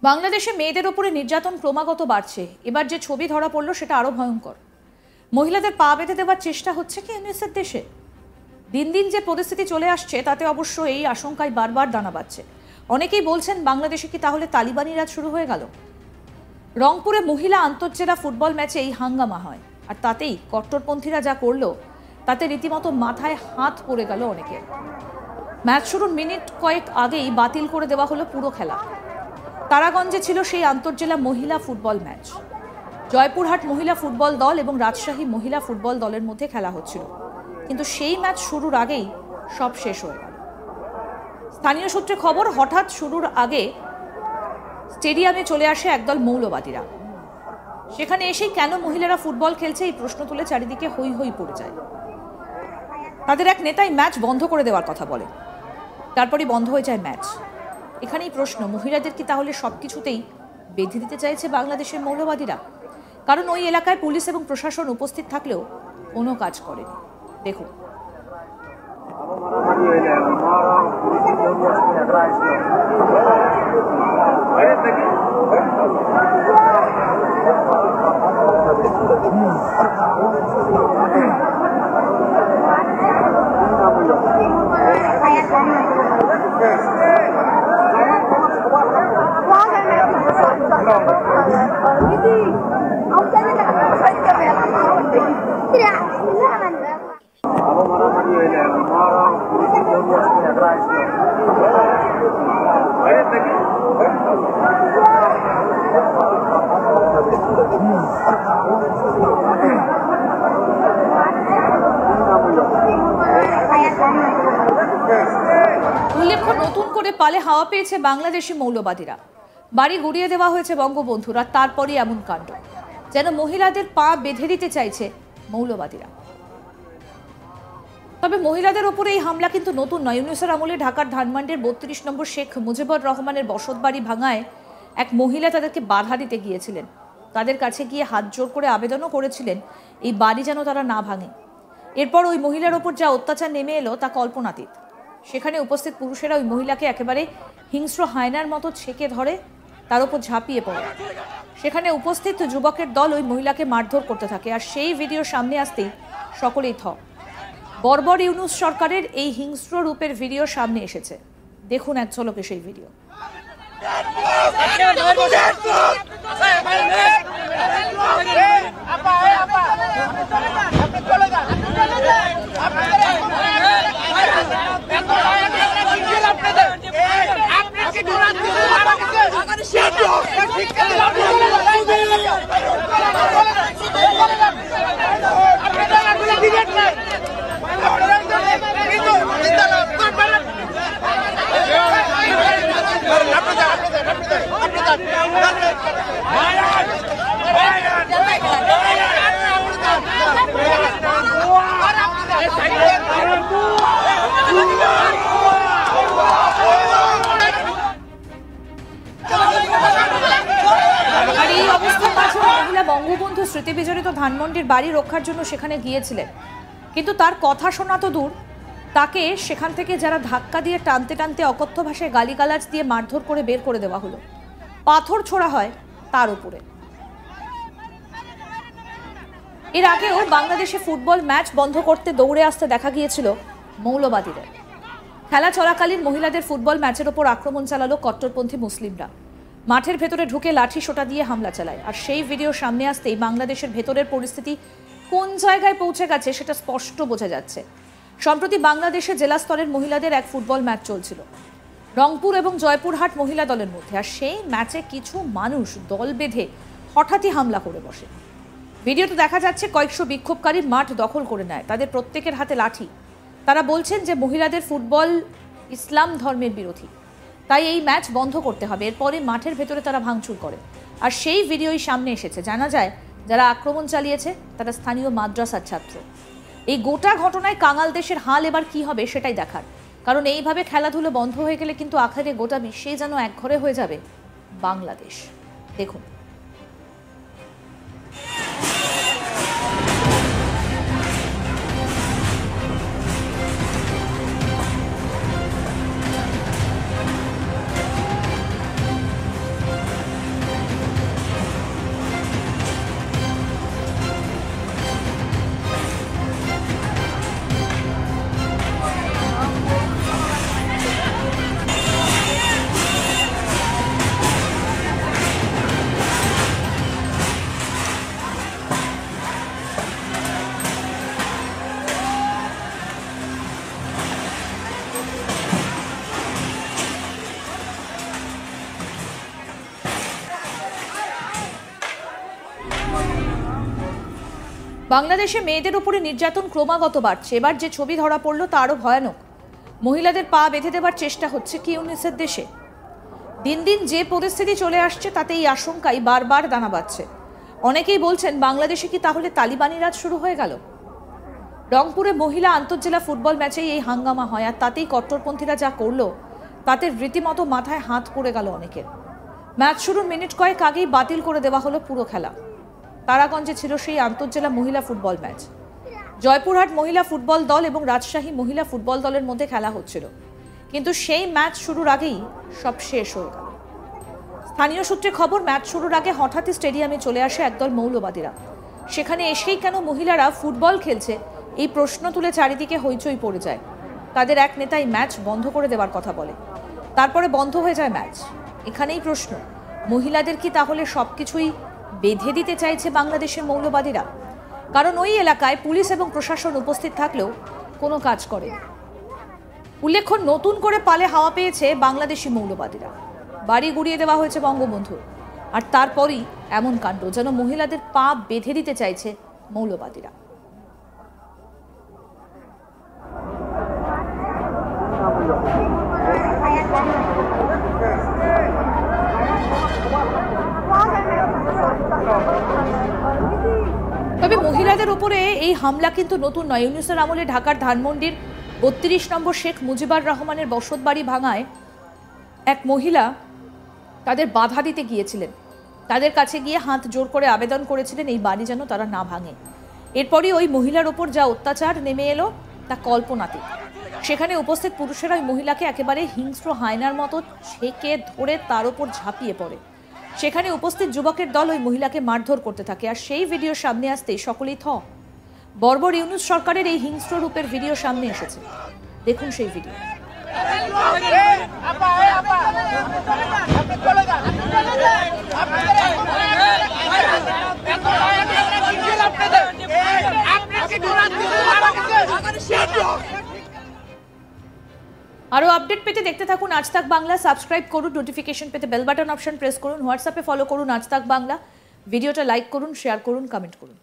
বাংলাদেশে মেয়েদের ওপরে নির্যাতন ক্রমাগত বাড়ছে। এবার যে ছবি ধরা পড়ল সেটা আরো ভয়ঙ্কর। মহিলাদের পা বেঁধে দেওয়ার চেষ্টা হচ্ছে কি ইউনিসেফ দেশে? দিন দিন যে পরিস্থিতি চলে আসছে তাতে অবশ্য এই আশঙ্কায় বারবার দানা বাঁধছে। অনেকেই বলছেন বাংলাদেশে কি তাহলে তালিবানি রাজ শুরু হয়ে গেল? রংপুরে মহিলা আন্তর্জেলা ফুটবল ম্যাচে এই হাঙ্গামা হয়, আর তাতেই কট্টরপন্থীরা যা করলো তাতে রীতিমতো মাথায় হাত পড়ে গেল অনেকের। ম্যাচ শুরুর মিনিট কয়েক আগেই বাতিল করে দেওয়া হলো পুরো খেলা। তারাগঞ্জে ছিল সেই আন্তর্জেলা মহিলা ফুটবল ম্যাচ। জয়পুরহাট মহিলা ফুটবল দল এবং রাজশাহী মহিলা ফুটবল দলের মধ্যে খেলা হচ্ছিল, কিন্তু সেই ম্যাচ শুরুর আগেই সব শেষ হয়ে গেল। স্থানীয় সূত্রে খবর, হঠাৎ শুরুর আগে স্টেডিয়ামে চলে আসে একদল মৌলবাদীরা। সেখানে এসেই কেন মহিলারা ফুটবল খেলছে এই প্রশ্ন তুলে চারিদিকে হৈ হৈ পড়ে যায়। তাদের এক নেতাই ম্যাচ বন্ধ করে দেওয়ার কথা বলে, তারপরই বন্ধ হয়ে যায় ম্যাচ। এখানেই প্রশ্ন, মহিলাদের কি তাহলে সবকিছুতেই বেঁধে দিতে চাইছে বাংলাদেশের মৌলবাদীরা? কারণ ওই এলাকায় পুলিশ এবং প্রশাসন উপস্থিত থাকলেও কোনো কাজ করেনি। দেখুন। উল্লেখ্য, নতুন করে পালে হাওয়া পেয়েছে বাংলাদেশি মৌলবাদীরা। বাড়ি গুড়িয়ে দেওয়া হয়েছে বঙ্গবন্ধুর, আর তারপরই এমন কাণ্ড, যেন মহিলাদের পা বেঁধে দিতে চাইছে মৌলবাদীরা। তবে মহিলাদের ওপরে এই হামলা কিন্তু নতুন নয়। ইউনুসের আমলে ঢাকার ধানমন্ডির ৩২ নম্বর শেখ মুজিবুর রহমানের বসতবাড়ি ভাঙায় এক মহিলা তাদেরকে বাধা দিতে গিয়েছিলেন। তাদের কাছে গিয়ে হাত জোর করে আবেদনও করেছিলেন এই বাড়ি যেন তারা না ভাঙে। এরপর ওই মহিলার ওপর যা অত্যাচার নেমে এলো তা কল্পনাতীত। সেখানে উপস্থিত পুরুষেরা ওই মহিলাকে একেবারে হিংস্র হায়নার মতো ছেঁকে ধরে তার উপর ঝাঁপিয়ে পড়ে। সেখানে উপস্থিত যুবকের দল ওই মহিলাকে মারধর করতে থাকে, আর সেই ভিডিও সামনে আসতেই সকলেই থ। বর্বর ইউনুস সরকারের এই হিংস্র রূপের ভিডিও সামনে এসেছে। দেখুন এক ঝলকে সেই ভিডিও। বঙ্গবন্ধু স্মৃতি বিজড়িত ধানমন্ডির বাড়ি রক্ষার জন্য সেখানে গিয়েছিলেন, কিন্তু তার কথা শোনা তো দূর, তাকে সেখান থেকে যারা ধাক্কা দিয়ে টানতে টানতে অকথ্য ভাষায় গালিগালাজ দিয়ে মারধর করে বের করে দেওয়া হলো। পাথর ছোড়া হয় তার উপরে। এর আগেও বাংলাদেশে ফুটবল ম্যাচ বন্ধ করতে দৌড়ে আসতে দেখা গিয়েছিল মৌলবাদীদের। খেলা চলাকালীন মহিলাদের ফুটবল ম্যাচের ওপর আক্রমণ চালালো কট্টরপন্থী মুসলিমরা। মাঠের ভেতরে ঢুকে লাঠি সোটা দিয়ে হামলা চালায়, আর সেই ভিডিও সামনে আসতেই বাংলাদেশের ভেতরের পরিস্থিতি কোন জায়গায় পৌঁছে গেছে সেটা স্পষ্ট বোঝা যাচ্ছে। সম্প্রতি বাংলাদেশে জেলা স্তরের মহিলাদের এক ফুটবল ম্যাচ চলছিল রংপুর এবং জয়পুরহাট মহিলা দলের মধ্যে, আর সেই ম্যাচে কিছু মানুষ দল বেঁধে হঠাৎই হামলা করে বসে। ভিডিওতে দেখা যাচ্ছে কয়েকশো বিক্ষোভকারী মাঠ দখল করে নেয়, তাদের প্রত্যেকের হাতে লাঠি। তারা বলছেন যে মহিলাদের ফুটবল ইসলাম ধর্মের বিরোধী, তাই এই ম্যাচ বন্ধ করতে হবে। এরপরে মাঠের ভেতরে তারা ভাঙচুর করে, আর সেই ভিডিওই সামনে এসেছে। জানা যায় যারা আক্রমণ চালিয়েছে তারা স্থানীয় মাদ্রাসার ছাত্র। এই গোটা ঘটনায় কাঙাল দেশের হাল এবার কি হবে সেটাই দেখার, কারণ এইভাবে খেলাধুলো বন্ধ হয়ে গেলে কিন্তু আখেরে গোটা বিশ্বেই যেন একঘরে হয়ে যাবে বাংলাদেশ। দেখুন। বাংলাদেশে মেয়েদের উপরে নির্যাতন ক্রমাগত বাড়ছে। এবার যে ছবি ধরা পড়ল তা আরও ভয়ানক। মহিলাদের পা বেঁধে দেবার চেষ্টা হচ্ছে কি ইউনিসেফ দেশে। দিন দিন যে পরিস্থিতি চলে আসছে তাতে এই আশঙ্কাই বারবার দানা বাঁধছে। অনেকেই বলছেন বাংলাদেশে কি তাহলে তালিবানি রাজ শুরু হয়ে গেল। রংপুরে মহিলা আন্তঃজেলা ফুটবল ম্যাচেই এই হাঙ্গামা হয়, আর তাতেই কট্টরপন্থীরা যা করলো তাতে রীতিমতো মাথায় হাত পড়ে গেল অনেকের। ম্যাচ শুরুর মিনিট কয়েক আগেই বাতিল করে দেওয়া হলো পুরো খেলা। তারাগঞ্জে ছিল সেই আন্তঃজেলা মহিলা ফুটবল ম্যাচ। জয়পুরহাট মহিলা ফুটবল দল এবং রাজশাহী মহিলা ফুটবল দলের মধ্যে খেলা হচ্ছিল, কিন্তু সেই ম্যাচ শুরুর আগেই সব শেষ হয়ে গেল। স্থানীয় সূত্রে খবর, ম্যাচ শুরুর আগে হঠাৎই স্টেডিয়ামে চলে আসে একদল মৌলবাদীরা। সেখানে এসেই কেন মহিলারা ফুটবল খেলছে এই প্রশ্ন তুলে চারিদিকে হইচই পড়ে যায়। তাদের এক নেতাই ম্যাচ বন্ধ করে দেওয়ার কথা বলে, তারপরে বন্ধ হয়ে যায় ম্যাচ। এখানেই প্রশ্ন, মহিলাদের কি তাহলে সবকিছুই বেঁধে দিতে চাইছে বাংলাদেশের মৌলবাদীরা? কারণ ওই এলাকায় পুলিশ এবং প্রশাসন উপস্থিত থাকলেও কোনো কাজ করেনি। উল্লেখ্য, নতুন করে পালে হাওয়া পেয়েছে বাংলাদেশি মৌলবাদীরা। বাড়ি গুড়িয়ে দেওয়া হয়েছে বঙ্গবন্ধুর, আর তারপরই এমন কাণ্ড, যেন মহিলাদের পা বেঁধে দিতে চাইছে মৌলবাদীরা। তবে মহিলাদের উপরে এই হামলা কিন্তু নতুন নয়। ইউনূসের আমলে ঢাকার ধানমন্ডির ৩২ নম্বর শেখ মুজিবুর রহমানের বসতবাড়ি ভাঙায় এক মহিলা তাদের বাধা দিতে গিয়েছিলেন। তাদের কাছে গিয়ে হাত জোর করে আবেদন করেছিলেন এই বাড়ি যেন তারা না ভাঙে। এরপরই ওই মহিলার ওপর যা অত্যাচার নেমে এলো তা কল্পনাতীত। সেখানে উপস্থিত পুরুষেরা ওই মহিলাকে একেবারে হিংস্র হায়নার মতো ছেঁকে ধরে তার ওপর ঝাঁপিয়ে পড়ে। সেখানে উপস্থিত যুবকের দল ওই মহিলাকে মারধর করতে থাকে, আর সেই ভিডিও সামনে আসতেই সকলেই থ। বর্বর ইউনূস সরকারের এই হিংস্র রূপের ভিডিও সামনে এসেছে। দেখুন সেই ভিডিও। আরো আপডেট পেতে দেখতে থাকুন আজ তাক বাংলা। সাবস্ক্রাইব করুন, নোটিফিকেশন পেতে বেল বাটন অপশন প্রেস করুন, হোয়াটসঅ্যাপে ফলো করুন আজ তাক বাংলা। ভিডিওটা লাইক করুন, শেয়ার করুন, কমেন্ট করুন।